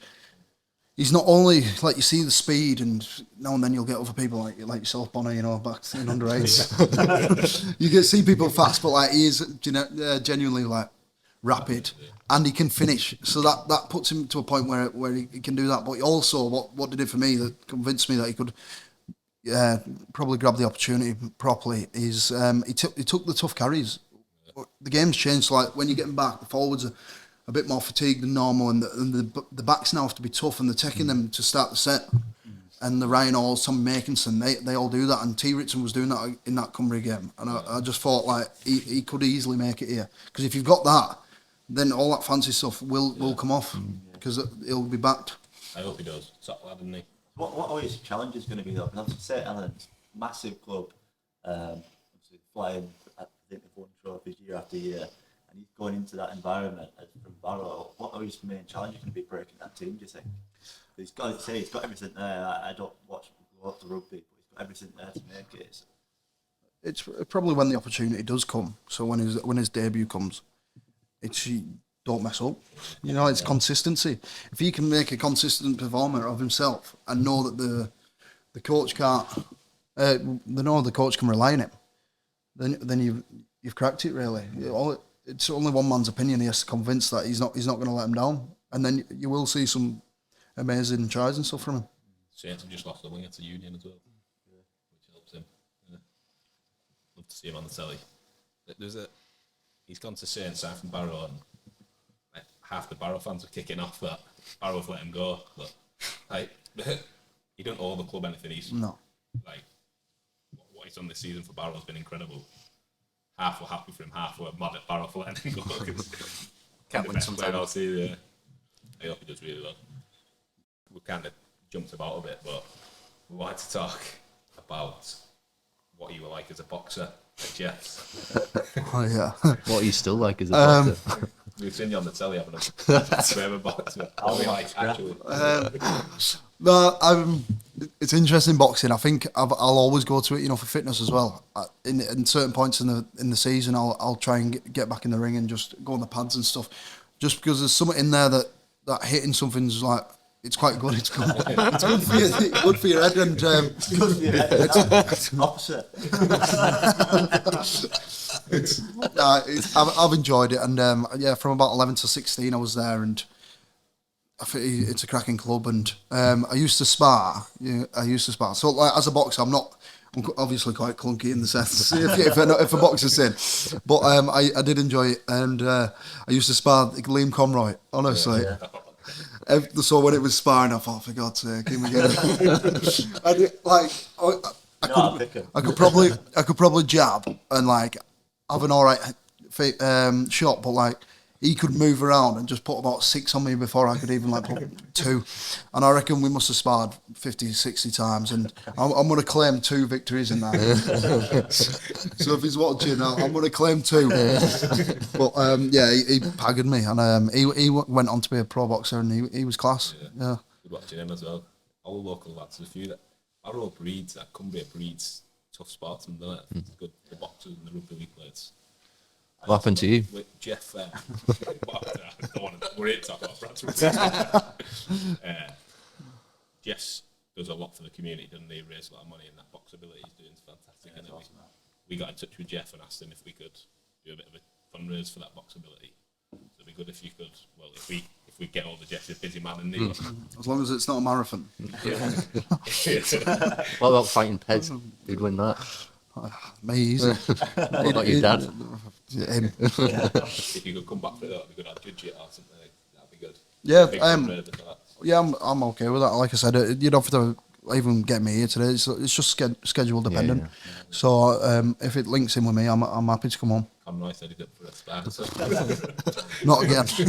he's not only like, you see the speed, and now and then you'll get other people like yourself, Bonner, you know, back in under 8s. You can see people fast, but like he is genuinely like rapid, and he can finish. So that puts him to a point where he can do that. But also, what did it for me that convinced me that he could probably grab the opportunity properly is he took the tough carries. The game's changed. So like when you're getting back, the forwards are a bit more fatigued than normal, and the backs now have to be tough, and they're taking them to start the set. And the Ryan Halls, Tom Makinson, they all do that, and T. Ritson was doing that in that Cumbria game, and I just thought like he could easily make it here, because if you've got that, then all that fancy stuff will come off, because he'll be backed. I hope he does. Top lad, isn't he? What are his challenges going to be though? Because obviously St Helens, massive club, obviously flying, I think they've won trophies year after year, and he's going into that environment from Barrow. What are his main challenges going to be breaking that team, do you think? He's got everything there. I don't watch lots of rugby, but he's got everything there to make it. It's probably when the opportunity does come. So when his debut comes, it's don't mess up. You know, it's consistency. If he can make a consistent performer of himself and know that the coach can't, they know the coach can rely on him, then you've cracked it really. It's only one man's opinion. He has to convince that he's not going to let him down, and then you will see some amazing tries and stuff from him. Singleton just lost the winger to Union as well, which helps him. Love to see him on the telly. He's gone to Saint South from Barrow, and like, half the Barrow fans are kicking off that Barrow have let him go. But like, he don't owe the club anything. He's like, what he's done this season for Barrow has been incredible. Half were happy for him, half were mad at Barrow for letting him go. Can't win sometimes. I hope he does really well. We kind of jumped about a bit, but we wanted to talk about what you were like as a boxer at Jets. Oh yeah. What are you still like as a boxer? We've seen you on the telly having a swim boxer. Actually. No, it's interesting boxing. I think I'll always go to it, for fitness as well. In certain points in the season, I'll try and get back in the ring and just go on the pads and stuff, just because there's something in there that hitting something's like. It's quite good. It's good. It's good for your head and good for your head. It's opposite. I've enjoyed it, and from about 11 to 16, I was there, and I think it's a cracking club. And I used to spar. So, like, as a boxer, I'm obviously quite clunky in the sense if a boxer's in, but I did enjoy it, and I used to spar Liam Conroy. Honestly. Yeah. So when it was sparring, I thought, for God's sake, can we get it? I could probably jab and like have an alright shot, but like he could move around and just put about 6 on me before I could even like put 2. And I reckon we must have sparred 50, 60 times, and I'm going to claim 2 victories in that. So if he's watching, I'm going to claim 2. But he paggered me, and he went on to be a pro boxer, and he was class. Yeah. Good watching him as well. All the local lads, a few that our old breeds, that Cumbria breeds, tough sportsmen, don't it? It's good, the boxers and the rugby league players. What happened to you? With Jeff, I don't want to worry to talk about Bradford. Jeff does a lot for the community, doesn't he? He raises a lot of money, and that box ability he's doing is fantastic. Yeah, awesome. We got in touch with Jeff and asked him if we could do a bit of a fundraise for that box ability. So it'd be good if you could. Well, if we get all the Jeff's a busy man, and as long as it's not a marathon. What about fighting Pez? Who'd win that? Me easy. What about your dad? Him. If you could come back for that, it'd be good. I'd judge it or something. That'd be good. Yeah, I'm okay with that. Like I said, you don't have to even get me here today. It's just schedule dependent. Yeah. So if it links in with me, I'm happy to come on. I'm nice. I did it for a spar. Not again. To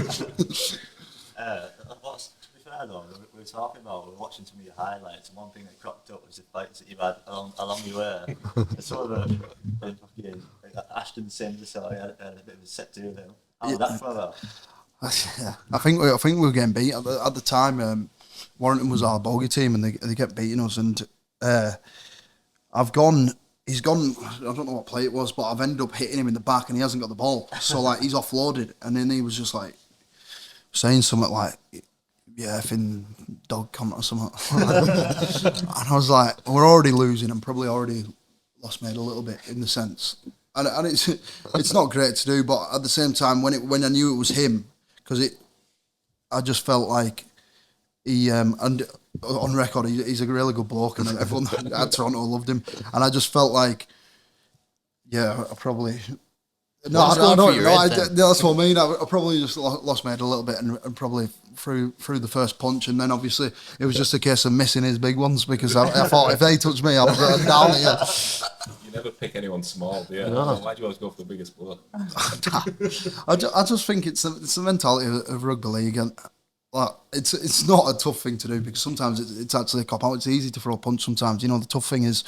be fair though, we were talking about, we were watching some of your highlights, and one thing that cropped up was the fights that you've had along your way. Sort of a fucking Ashton Sims, so I had a bit of a set to him. How did that come about? Yeah, I think we were getting beat at the time. Warrington was our bogey team, and they kept beating us. And he's gone. I don't know what play it was, but I've ended up hitting him in the back, and he hasn't got the ball. So like he's offloaded, and then he was just like saying something like, "Yeah, effing dog cunt" or something. And I was like, we're already losing, and probably already lost made a little bit in the sense. And it's not great to do, but at the same time, when I knew it was him, because I just felt like he and on record he's a really good bloke, and everyone at Toronto loved him, and I just felt like, yeah, I probably. No, I don't know. That's what I mean. I probably just lost my head a little bit, and probably through the first punch, and then obviously it was just a case of missing his big ones, because I thought if they touched me, I was down here. You never pick anyone small, do you? No. Why do you always go for the biggest bloke? I just think it's the mentality of rugby league, and like it's not a tough thing to do, because sometimes it's actually a cop out. It's easy to throw a punch sometimes. The tough thing is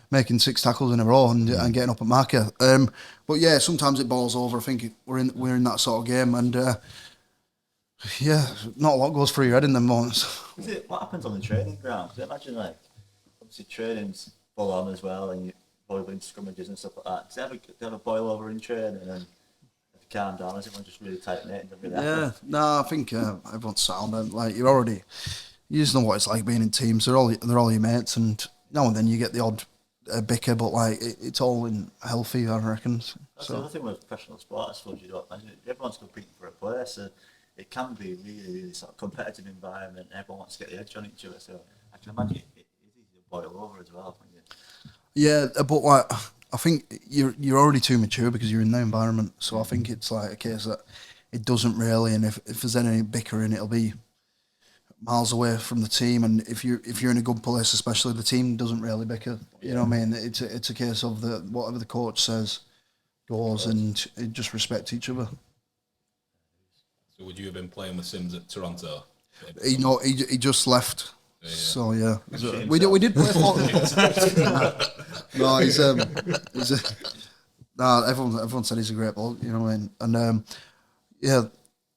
making 6 tackles in a row and getting up at marker. But yeah, sometimes it balls over. I think we're in that sort of game, and not a lot goes through your head in them moments. What happens on the training ground? Because imagine, like, obviously training's full on as well, and you boiling scrummages and stuff like that. Does it ever boil over in training, and then if you calm down, is everyone just really tight knit and really happy? No, I think everyone's sound, and like you just know what it's like being in teams. They're all your mates, and now and then you get the odd bicker, but like it's all in healthy, I reckon. That's the other thing with professional sport, I suppose. Everyone's competing for a place, so it can be really, really sort of competitive environment. Everyone wants to get the edge on each other, so I can imagine it is easy to boil over as well. Yeah, but like I think you're already too mature because you're in the environment. So I think it's like a case that it doesn't really, and if there's any bickering, it'll be miles away from the team. And if you're in a good place, especially, the team doesn't really bicker. You know what I mean? It's a case of whatever the coach says goes, and just respect each other. So would you have been playing with Sims at Toronto? He just left. Yeah. So yeah, we did play for No, everyone said he's a great bloke, you know what I mean? And yeah,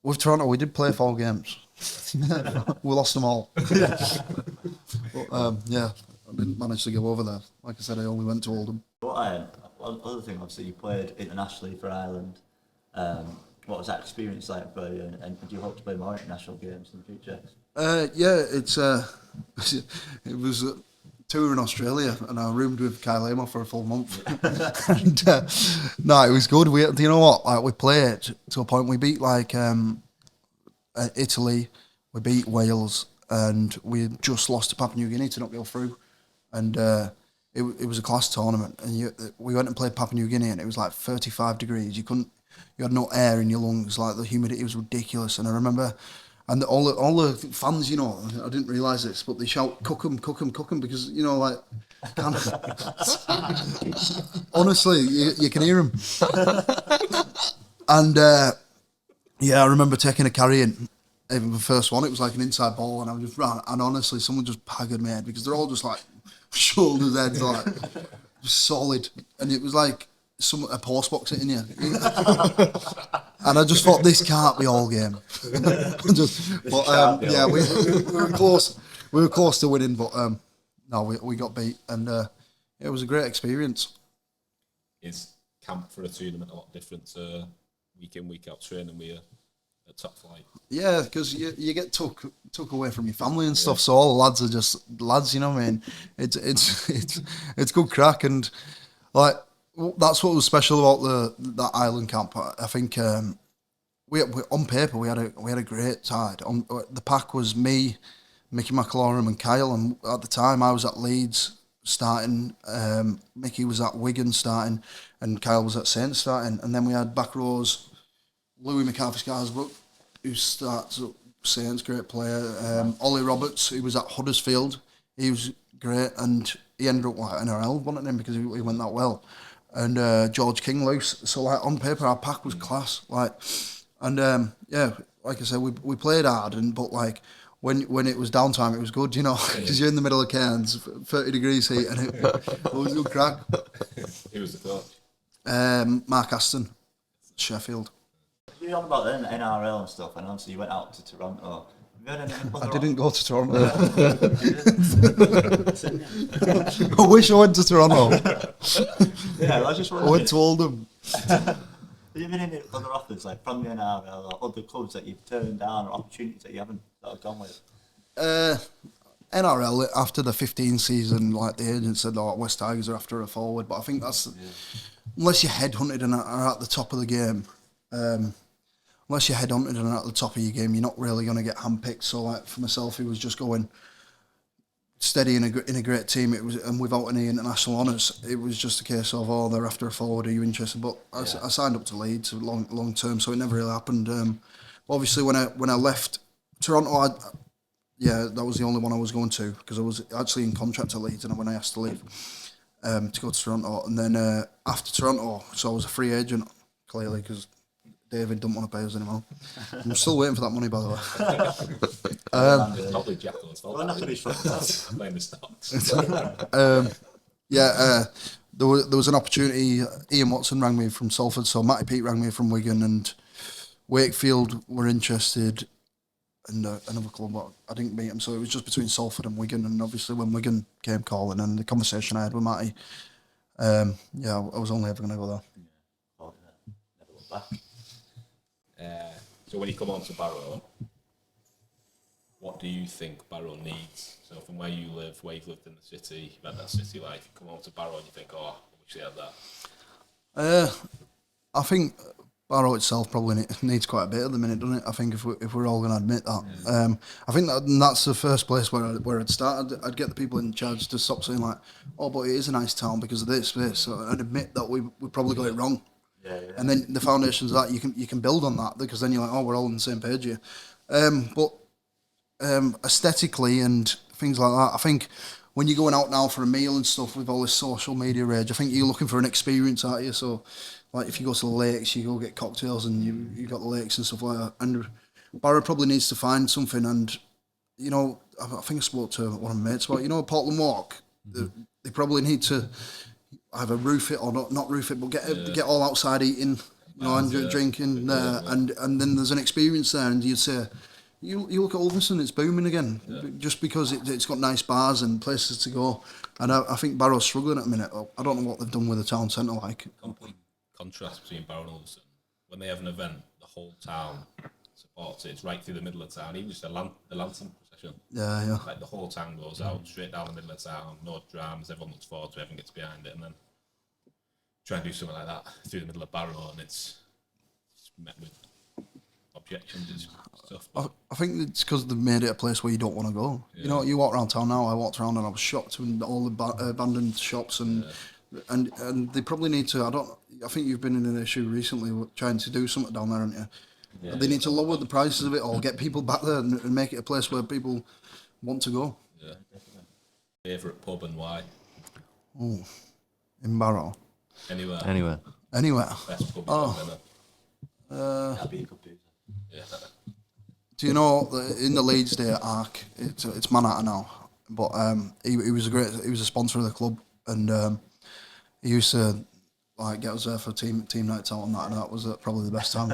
with Toronto we did play 4 games. We lost them all. But, yeah, I didn't manage to go over there. Like I said, I only went to Oldham. One other thing, obviously, you played internationally for Ireland. What was that experience like for you? And do you hope to play more international games in the future? Yeah, it's it was a tour in Australia, and I roomed with Kyle Amor for a full month. And, no, it was good. Do you know what? Like, we played to a point. We beat Italy, we beat Wales, and we just lost to Papua New Guinea to not go through. And it was a class tournament, and we went and played Papua New Guinea, and it was like 35 degrees. You had no air in your lungs. Like, the humidity was ridiculous. And I remember, and all the fans, you know, I didn't realise this, but they shout "cook 'em, cook 'em, cook 'em," because, you know, like, honestly, you can hear them. And yeah, I remember taking a carry in. Even the first one, it was like an inside ball, and I just ran. And honestly, someone just paggered my head, because they're all just like shoulders, heads, like just solid. And it was like a post box hitting you. And I just thought, this can't be all game. Yeah, we were close. We were close to winning, but no, we got beat, and it was a great experience. Is camp for a tournament a lot different to week in, week out training with you at top flight? Yeah, because you get took away from your family and stuff. So all the lads are just lads, you know what I mean? It's good crack, and like, that's what was special about that island camp. I think we on paper we had a great side. The pack was me, Mickey McAlorum, and Kyle. And at the time, I was at Leeds starting. Mickey was at Wigan starting, and Kyle was at Saints starting. And then we had back rows, Louis McCarthy-Scarsbrook, who starts at Saints, great player. Ollie Roberts, who was at Huddersfield, he was great, and he ended up like NRL, wasn't him, because he went that well. And George King loose. So like, on paper, our pack was class. Like, and yeah, like I said, we played hard, but like, when it was downtime, it was good, you know, because you're in the middle of Cairns, 30 degrees heat, and it was good crack. Who was the coach? Mark Aston, Sheffield. You're on about the NRL and stuff, and obviously you went out to Toronto. Have you had any other I didn't go to Toronto. I wish I went to Toronto. Yeah, I was just wondering. I went to Oldham. Have you been in other offers, like from the NRL or other clubs that you've turned down, or opportunities that you haven't gone with? NRL, after the 15 season, like, the agent said, West Tigers are after a forward, but I think that's, unless you're headhunted and are at the top of the game, unless you're headhunted and at the top of your game, you're not really going to get handpicked. So, like, for myself, who was just going steady in a great team, it was, and without any international honours, it was just a case of, they're after a forward, are you interested? But I signed up to Leeds long term, so it never really happened. Obviously, when I left Toronto, that was the only one I was going to, because I was actually in contract at Leeds, and when I asked to leave to go to Toronto, and then after Toronto, so I was a free agent, clearly, because David don't want to pay us anymore. I'm still waiting for that money, by the way. Probably Jackal's fault. Playing the stocks. There was an opportunity. Ian Watson rang me from Salford, so Matty Pete rang me from Wigan, and Wakefield were interested, and another club, but I didn't meet him, so it was just between Salford and Wigan. And obviously, when Wigan came calling, and the conversation I had with Matty, I was only ever going to go there. Never look back. So when you come on to Barrow, what do you think Barrow needs? So from where you live, where you've lived in the city, you've had that city life, you come on to Barrow and you think, I wish they had that. I think Barrow itself probably needs quite a bit at the minute, doesn't it? I think if we're all going to admit that. Yeah. I think that's the first place where I'd start. I'd get the people in charge to stop saying like, but it is a nice town because of this, and admit that we probably got it wrong. Yeah. And then the foundations of that you can build on that, because then you're like, we're all on the same page here. But aesthetically and things like that, I think when you're going out now for a meal and stuff with all this social media rage, I think you're looking for an experience, aren't you? So, like, if you go to the lakes, you go get cocktails and you got the lakes and stuff like that. And Barrow probably needs to find something. And, you know, I think I spoke to one of my mates about, Portland Walk. They probably need to either roof it or not roof it, but get all outside eating, and drinking, and then there's an experience there. And you'd say, You look at Ulverston, it's booming again, just because it's got nice bars and places to go. And I think Barrow's struggling at the minute. I don't know what they've done with the town centre like. Complete contrast between Barrow and Ulverston. When they have an event, the whole town supports it. It's right through the middle of town, even just the lantern procession. Yeah. Like the whole town goes out straight down the middle of town, no drams, everyone looks forward to it, everyone gets behind it, and then try and do something like that through the middle of Barrow, and it's met with objections and stuff. I think it's because they've made it a place where you don't want to go. Yeah. You know, you walk around town now. I walked around and I was shocked with all the abandoned shops and they probably need to. I think you've been in an issue recently with trying to do something down there, haven't you? Yeah, they need to lower the prices of it or get people back there and make it a place where people want to go. Yeah, definitely. Favourite pub and why? Oh, in Barrow. Anywhere. Best pub you've ever been at. Yeah. Do you know in the Leeds Day at Arc, it's Manhattan now, but he was a sponsor of the club, and he used to like get us there for team nights out and that was probably the best time.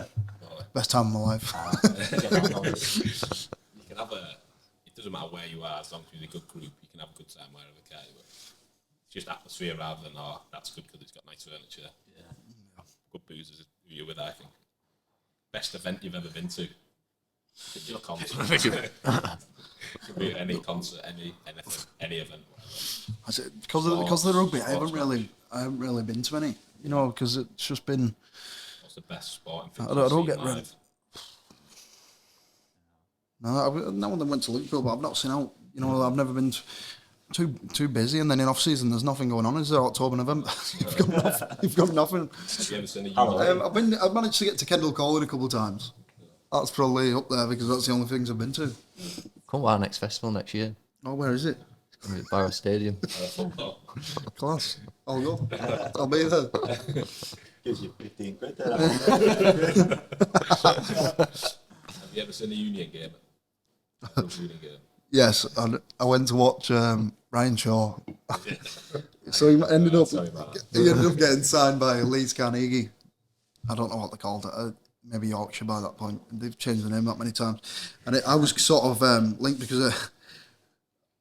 Best time of my life. You can have it doesn't matter where you are, as long as you're in a good group, you can have a good time wherever you can. It's just atmosphere rather than, that's good because it's got nice furniture. Yeah. Good booze is who you're with, I think. Best event you've ever been to? Could be a concert. Could be any concert, anything, any event. I said, because of the rugby, I haven't really been to any, you know, because it's just been. The best sporting thing. I don't get rid of. No one that went to Liverpool, but I've not seen out. You know, I've never been too busy, and then in off season, there's nothing going on. Is there October, November? You've got nothing. Have you ever seen a I've managed to get to Kendall Colin a couple of times. That's probably up there because that's the only things I've been to. Come to our next festival next year. Oh, where is it? It's going to be at Barrow Stadium. Class. I'll go. I'll be there. Gives you 15 quid there. Have you ever seen a Union game? Yes, I went to watch Ryan Shaw. So he ended up getting signed by Leeds Carnegie. I don't know what they called it. Maybe Yorkshire by that point. They've changed the name that many times. And I was sort of linked because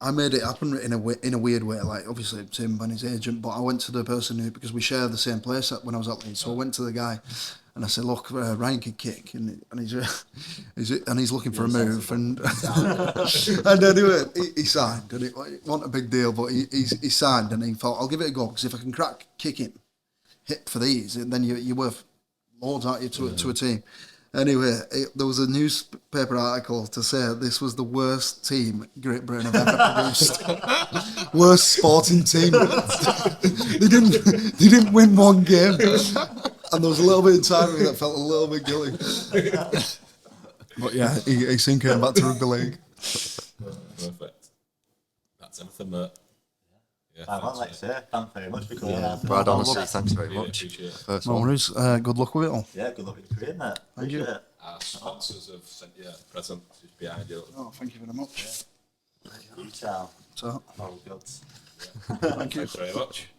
I made it happen in a weird way. Like, obviously, it's him and his agent, but I went to the person who, because we share the same place when I was at Leeds. So I went to the guy and I said, look, Ryan can kick. And he's looking for a move. And anyway, he signed. And it wasn't a big deal, but he signed and he thought, I'll give it a go because if I can crack kicking hit for these, then you're worth loads, aren't you, to a team. Anyway, there was a newspaper article to say this was the worst team Great Britain have ever produced. Worst sporting team. They didn't win one game, and there was a little bit inside of me that felt a little bit guilty. But yeah, he soon came back to rugby league. Perfect. That's everything, mate. Yeah, Like I say, thanks very much for coming on. Brad, honestly, thanks very much. Appreciate it. No worries. Good luck with it all. Yeah, good luck with your career, mate. Thank you. Our sponsors have sent you a present just behind you. Oh, thank you very much. You tell. So, All good. thank you. Thanks very much.